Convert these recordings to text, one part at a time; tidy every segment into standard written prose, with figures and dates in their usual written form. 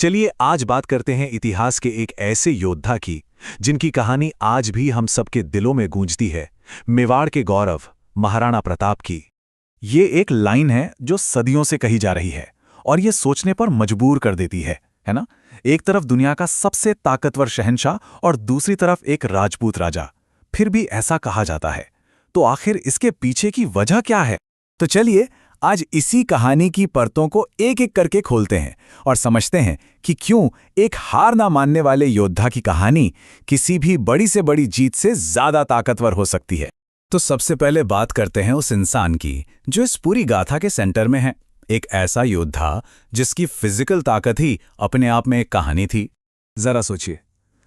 चलिए आज बात करते हैं इतिहास के एक ऐसे योद्धा की जिनकी कहानी आज भी हम सबके दिलों में गूंजती है। मेवाड़ के गौरव महाराणा प्रताप की। ये एक लाइन है जो सदियों से कही जा रही है और ये सोचने पर मजबूर कर देती है ना। एक तरफ दुनिया का सबसे ताकतवर शहंशाह और दूसरी तरफ एक राजपूत राजा, फिर भी ऐसा कहा जाता है। तो आखिर इसके पीछे की वजह क्या है? तो चलिए आज इसी कहानी की परतों को एक एक करके खोलते हैं और समझते हैं कि क्यों एक हार ना मानने वाले योद्धा की कहानी किसी भी बड़ी से बड़ी जीत से ज्यादा ताकतवर हो सकती है। तो सबसे पहले बात करते हैं उस इंसान की जो इस पूरी गाथा के सेंटर में है। एक ऐसा योद्धा जिसकी फिजिकल ताकत ही अपने आप में एक कहानी थी। जरा सोचिए,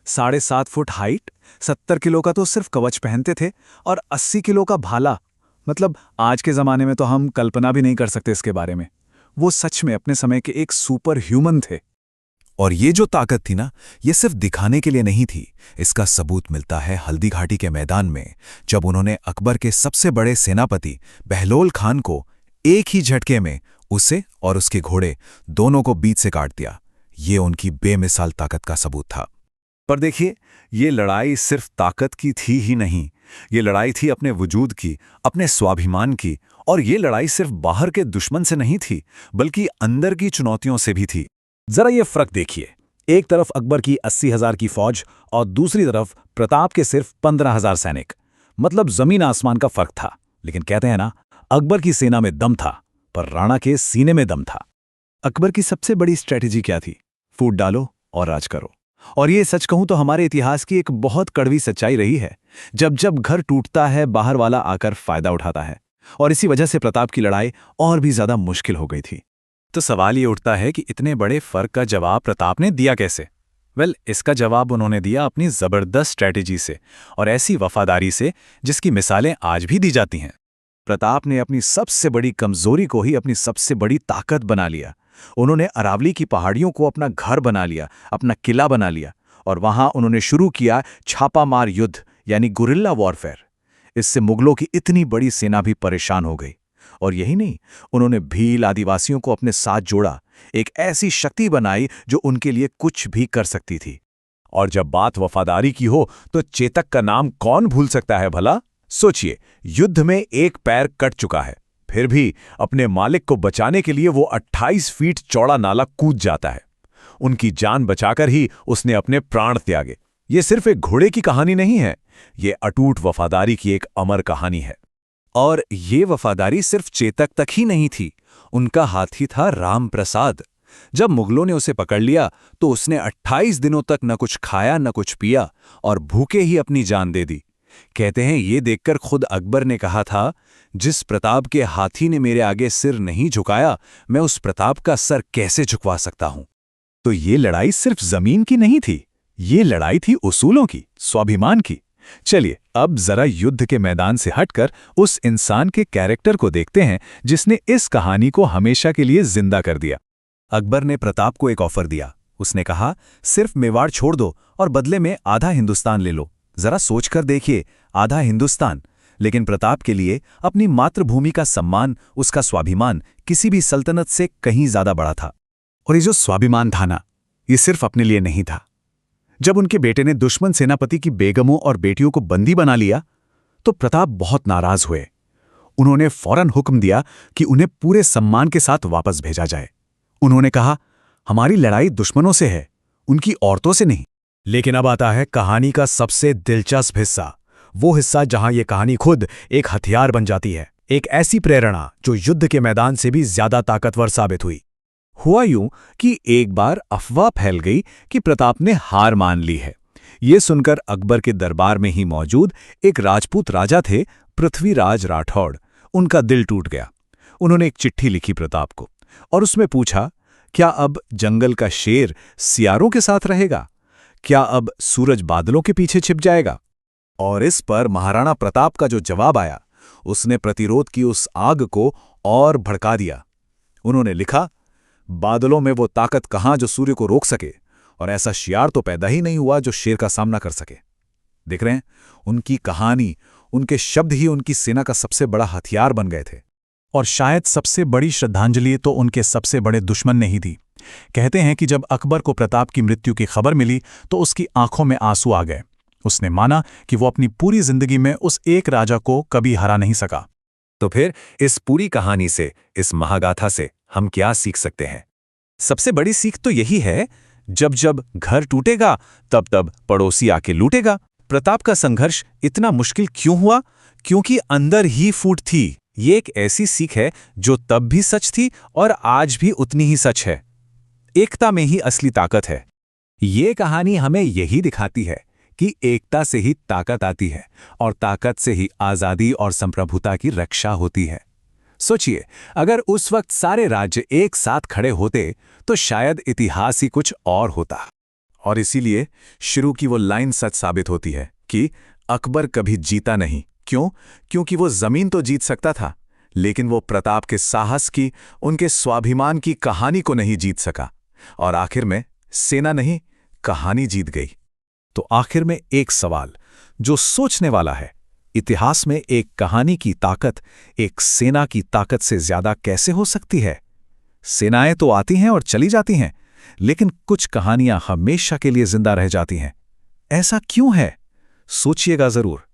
7.5 फुट हाइट, 70 किलो का तो सिर्फ कवच पहनते थे और 80 किलो का भाला। मतलब आज के ज़माने में तो हम कल्पना भी नहीं कर सकते इसके बारे में। वो सच में अपने समय के एक सुपर ह्यूमन थे। और ये जो ताकत थी ना, ये सिर्फ दिखाने के लिए नहीं थी। इसका सबूत मिलता है हल्दी घाटी के मैदान में, जब उन्होंने अकबर के सबसे बड़े सेनापति बहलोल खान को एक ही झटके में उसे और उसके घोड़े दोनों को बीच से काट दिया। ये उनकी बेमिसाल ताकत का सबूत था। पर देखिए, ये लड़ाई सिर्फ ताकत की थी ही नहीं, ये लड़ाई थी अपने वजूद की, अपने स्वाभिमान की। और ये लड़ाई सिर्फ बाहर के दुश्मन से नहीं थी, बल्कि अंदर की चुनौतियों से भी थी। जरा ये फर्क देखिए, एक तरफ अकबर की 80,000 की फौज और दूसरी तरफ प्रताप के सिर्फ 15,000 सैनिक। मतलब जमीन आसमान का फर्क था। लेकिन कहते हैं ना, अकबर की सेना में दम था, पर राणा के सीने में दम था। अकबर की सबसे बड़ी स्ट्रेटेजी क्या थी? फूट डालो और राज करो। और ये सच कहूं तो हमारे इतिहास की एक बहुत कड़वी सच्चाई रही है। जब जब घर टूटता है, बाहर वाला आकर फायदा उठाता है। और इसी वजह से प्रताप की लड़ाई और भी ज्यादा मुश्किल हो गई थी। तो सवाल ये उठता है कि इतने बड़े फर्क का जवाब प्रताप ने दिया कैसे? इसका जवाब उन्होंने दिया अपनी जबरदस्त स्ट्रैटेजी से और ऐसी वफादारी से जिसकी मिसालें आज भी दी जाती हैं। प्रताप ने अपनी सबसे बड़ी कमजोरी को ही अपनी सबसे बड़ी ताकत बना लिया। उन्होंने अरावली की पहाड़ियों को अपना घर बना लिया, अपना किला बना लिया, और वहां उन्होंने शुरू किया छापामार युद्ध, यानी गुरिल्ला वॉरफेयर। इससे मुगलों की इतनी बड़ी सेना भी परेशान हो गई। और यही नहीं, उन्होंने भील आदिवासियों को अपने साथ जोड़ा, एक ऐसी शक्ति बनाई जो उनके लिए कुछ भी कर सकती थी। और जब बात वफादारी की हो तो चेतक का नाम कौन भूल सकता है भला? सोचिए, युद्ध में एक पैर कट चुका है, फिर भी अपने मालिक को बचाने के लिए वो 28 फीट चौड़ा नाला कूद जाता है। उनकी जान बचाकर ही उसने अपने प्राण त्यागे। ये सिर्फ एक घोड़े की कहानी नहीं है, ये अटूट वफादारी की एक अमर कहानी है। और ये वफादारी सिर्फ चेतक तक ही नहीं थी, उनका हाथी था राम प्रसाद। जब मुगलों ने उसे पकड़ लिया तो उसने 28 दिनों तक न कुछ खाया न कुछ पिया और भूखे ही अपनी जान दे दी। कहते हैं ये देखकर खुद अकबर ने कहा था, जिस प्रताप के हाथी ने मेरे आगे सिर नहीं झुकाया, मैं उस प्रताप का सर कैसे झुकवा सकता हूं। तो ये लड़ाई सिर्फ जमीन की नहीं थी, ये लड़ाई थी उसूलों की, स्वाभिमान की। चलिए अब जरा युद्ध के मैदान से हटकर उस इंसान के कैरेक्टर को देखते हैं जिसने इस कहानी को हमेशा के लिए जिंदा कर दिया। अकबर ने प्रताप को एक ऑफर दिया। उसने कहा, सिर्फ मेवाड़ छोड़ दो और बदले में आधा हिंदुस्तान ले लो। जरा सोचकर देखिए, आधा हिंदुस्तान। लेकिन प्रताप के लिए अपनी मातृभूमि का सम्मान, उसका स्वाभिमान किसी भी सल्तनत से कहीं ज्यादा बड़ा था। और ये जो स्वाभिमान था ना, ये सिर्फ अपने लिए नहीं था। जब उनके बेटे ने दुश्मन सेनापति की बेगमों और बेटियों को बंदी बना लिया तो प्रताप बहुत नाराज हुए। उन्होंने फौरन हुक्म दिया कि उन्हें पूरे सम्मान के साथ वापस भेजा जाए। उन्होंने कहा, हमारी लड़ाई दुश्मनों से है, उनकी औरतों से नहीं। लेकिन अब आता है कहानी का सबसे दिलचस्प हिस्सा, वो हिस्सा जहां यह कहानी खुद एक हथियार बन जाती है, एक ऐसी प्रेरणा जो युद्ध के मैदान से भी ज्यादा ताकतवर साबित हुई। हुआ यूं कि एक बार अफवाह फैल गई कि प्रताप ने हार मान ली है। ये सुनकर अकबर के दरबार में ही मौजूद एक राजपूत राजा थे, पृथ्वीराज राठौड़। उनका दिल टूट गया। उन्होंने एक चिट्ठी लिखी प्रताप को और उसमें पूछा, क्या अब जंगल का शेर सियारों के साथ रहेगा? क्या अब सूरज बादलों के पीछे छिप जाएगा? और इस पर महाराणा प्रताप का जो जवाब आया, उसने प्रतिरोध की उस आग को और भड़का दिया। उन्होंने लिखा, बादलों में वो ताकत कहां जो सूर्य को रोक सके, और ऐसा शियार तो पैदा ही नहीं हुआ जो शेर का सामना कर सके। देख रहे हैं, उनकी कहानी, उनके शब्द ही उनकी सेना का सबसे बड़ा हथियार बन गए थे। और शायद सबसे बड़ी श्रद्धांजलि तो उनके सबसे बड़े दुश्मन ने ही दी, कहते हैं कि जब अकबर को प्रताप की मृत्यु की खबर मिली तो उसकी आंखों में आंसू आ गए। उसने माना कि वो अपनी पूरी जिंदगी में उस एक राजा को कभी हरा नहीं सका। तो फिर इस पूरी कहानी से, इस महागाथा से हम क्या सीख सकते हैं? सबसे बड़ी सीख तो यही है, जब जब घर टूटेगा तब तब पड़ोसी आके लूटेगा। प्रताप का संघर्ष इतना मुश्किल क्यों हुआ? क्योंकि अंदर ही फूट थी। ये एक ऐसी सीख है जो तब भी सच थी और आज भी उतनी ही सच है। एकता में ही असली ताकत है। ये कहानी हमें यही दिखाती है कि एकता से ही ताकत आती है और ताकत से ही आज़ादी और संप्रभुता की रक्षा होती है। सोचिए, अगर उस वक्त सारे राज्य एक साथ खड़े होते तो शायद इतिहास ही कुछ और होता। और इसीलिए शुरू की वो लाइन सच साबित होती है कि अकबर कभी जीता नहीं। क्यों? क्योंकि वो जमीन तो जीत सकता था, लेकिन वो प्रताप के साहस की, उनके स्वाभिमान की कहानी को नहीं जीत सका। और आखिर में सेना नहीं, कहानी जीत गई। तो आखिर में एक सवाल जो सोचने वाला है, इतिहास में एक कहानी की ताकत एक सेना की ताकत से ज्यादा कैसे हो सकती है? सेनाएं तो आती हैं और चली जाती हैं, लेकिन कुछ कहानियां हमेशा के लिए जिंदा रह जाती हैं। ऐसा क्यों है? सोचिएगा जरूर।